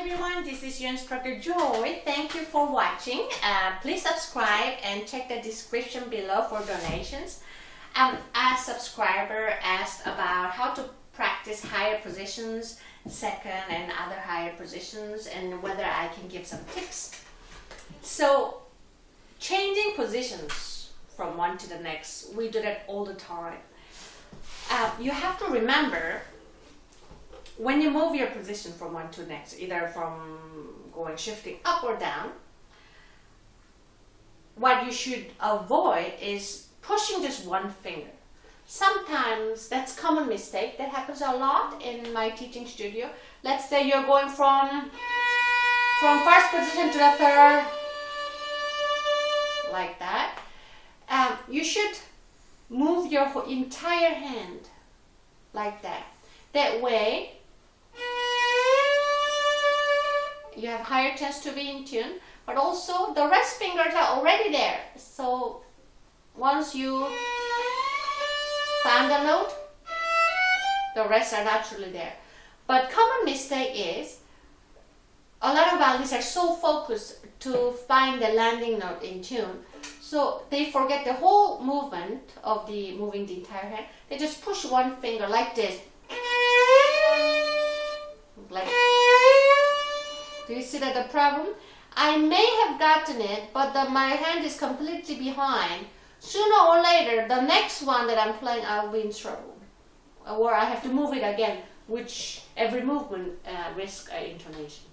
everyone, this is your instructor Joy. Thank you for watching. Please subscribe and check the description below for donations. A subscriber asked about how to practice higher positions, second and other higher positions, and whether I can give some tips. So changing positions from one to the next, we do that all the time. You have to remember, when you move your position from one to the next, either from shifting up or down, what you should avoid is pushing just one finger. Sometimes that's a common mistake that happens a lot in my teaching studio. Let's say you're going from first position to the third, like that. You should move your entire hand like that. That way, you have higher chance to be in tune, but also the rest fingers are already there. So once you find a note, the rest are naturally there. But common mistake is a lot of violinists are so focused to find the landing note in tune, so they forget the whole movement of moving the entire hand. They just push one finger like this. Like, do you see that the problem? I may have gotten it, but my hand is completely behind. Sooner or later, the next one that I'm playing, I'll be in trouble. Or I have to move it again, which every movement risks intonation.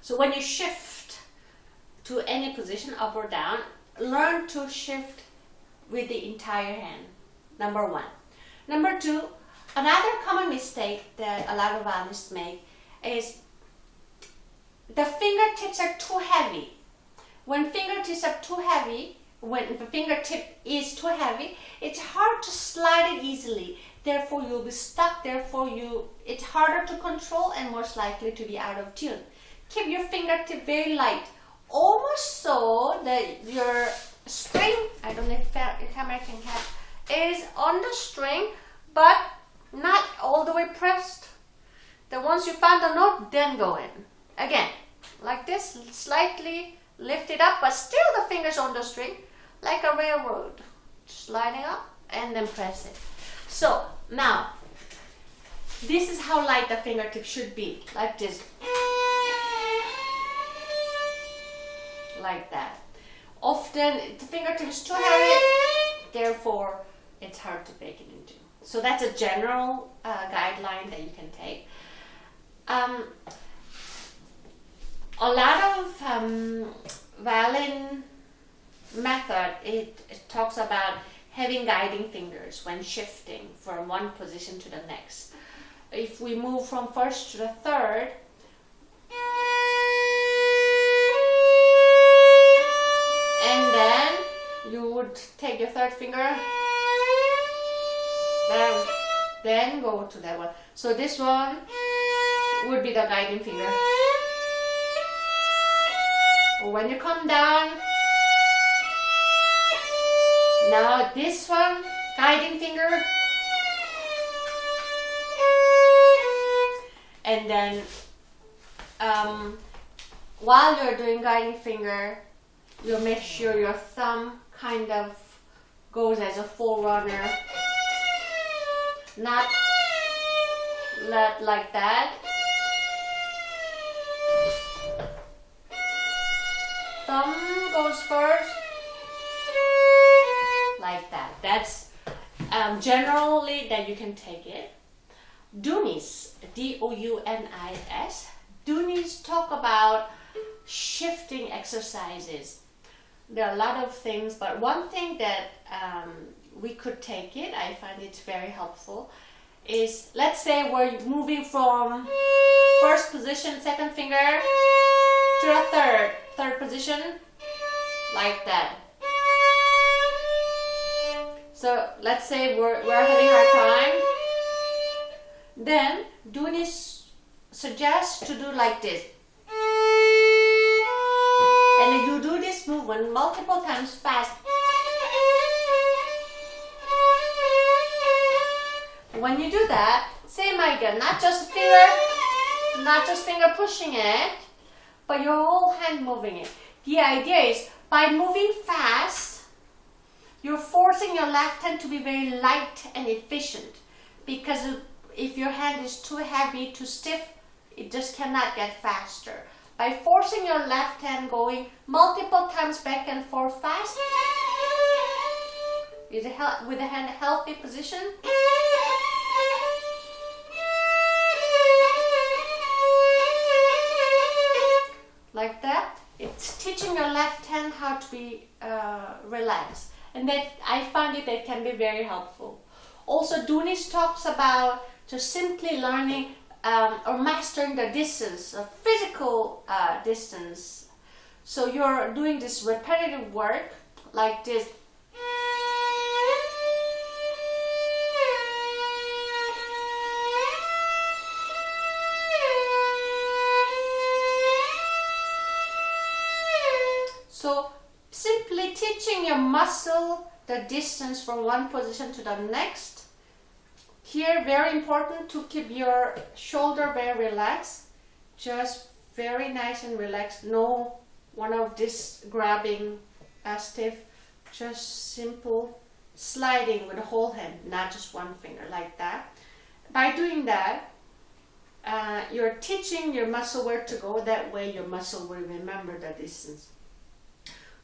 So when you shift to any position, up or down, learn to shift with the entire hand, number one. Number two, another common mistake that a lot of violinists make is the fingertips are too heavy. When fingertips are too heavy, when the fingertip is too heavy, it's hard to slide it easily. Therefore, you'll be stuck. Therefore, it's harder to control and most likely to be out of tune. Keep your fingertip very light, almost so that your string, I don't know if the camera can catch, is on the string, but not all the way pressed. Then once you find the note, then go in. Again, like this, slightly lift it up, but still the fingers on the string, like a railroad, sliding up and then press it. So now, this is how light the fingertip should be, like this, like that. Often the fingertip is too heavy, therefore it's hard to make it into. So that's a general guideline that you can take. A lot of violin method, it talks about having guiding fingers when shifting from one position to the next. If we move from first to the third, and then you would take your third finger, then go to that one. So this one would be the guiding finger. When you come down, now this one, guiding finger, and then while you're doing guiding finger, you'll make sure your thumb kind of goes as a forerunner, not like that. Thumb goes first, like that. That's generally that you can take it. Dounis, D-O-U-N-I-S. Dounis talk about shifting exercises. There are a lot of things, but one thing that we could take it, I find it very helpful, is let's say we're moving from first position, second finger, to the third position, like that. So let's say we're having a hard time. Then Dounis suggests to do like this. And you do this movement multiple times fast. When you do that, same idea, not just finger, not just finger pushing it, but your whole hand moving it. The idea is by moving fast, you're forcing your left hand to be very light and efficient, because if your hand is too heavy, too stiff, it just cannot get faster. By forcing your left hand going multiple times back and forth fast, with the hand healthy position, like that, it's teaching your left hand how to be relaxed. And that I find it that can be very helpful. Also, Dunis talks about just simply learning or mastering the distance, a physical distance. So you're doing this repetitive work like this. So simply teaching your muscle the distance from one position to the next. Here, very important to keep your shoulder very relaxed, just very nice and relaxed. No one of this grabbing stiff, just simple sliding with the whole hand, not just one finger, like that. By doing that, you're teaching your muscle where to go. That way your muscle will remember the distance.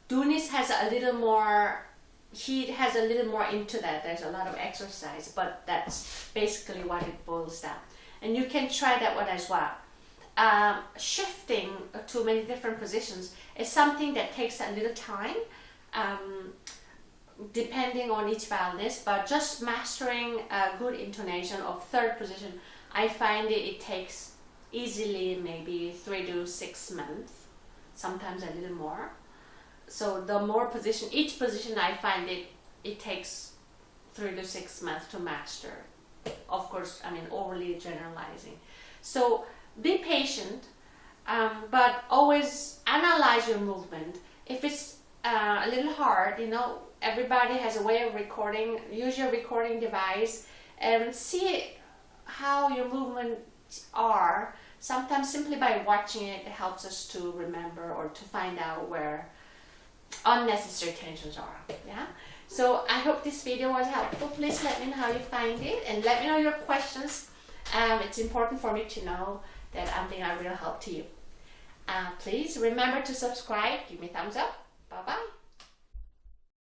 Dunis has a little more, he has a little more into that. There's a lot of exercise, but that's basically what it boils down. And you can try that one as well. Shifting to many different positions is something that takes a little time, depending on each violinist, but just mastering a good intonation of third position, I find it takes easily maybe 3 to 6 months, sometimes a little more. So the more position, each position, I find it takes 3 to 6 months to master. Of course, I mean, overly generalizing. So be patient, but always analyze your movement. If it's a little hard, you know, everybody has a way of recording. Use your recording device and see how your movements are. Sometimes simply by watching it helps us to remember or to find out where unnecessary tensions are. Yeah. So I hope this video was helpful. Please let me know how you find it and let me know your questions. It's important for me to know that I'm being a real help to you. Please remember to subscribe, give me a thumbs up,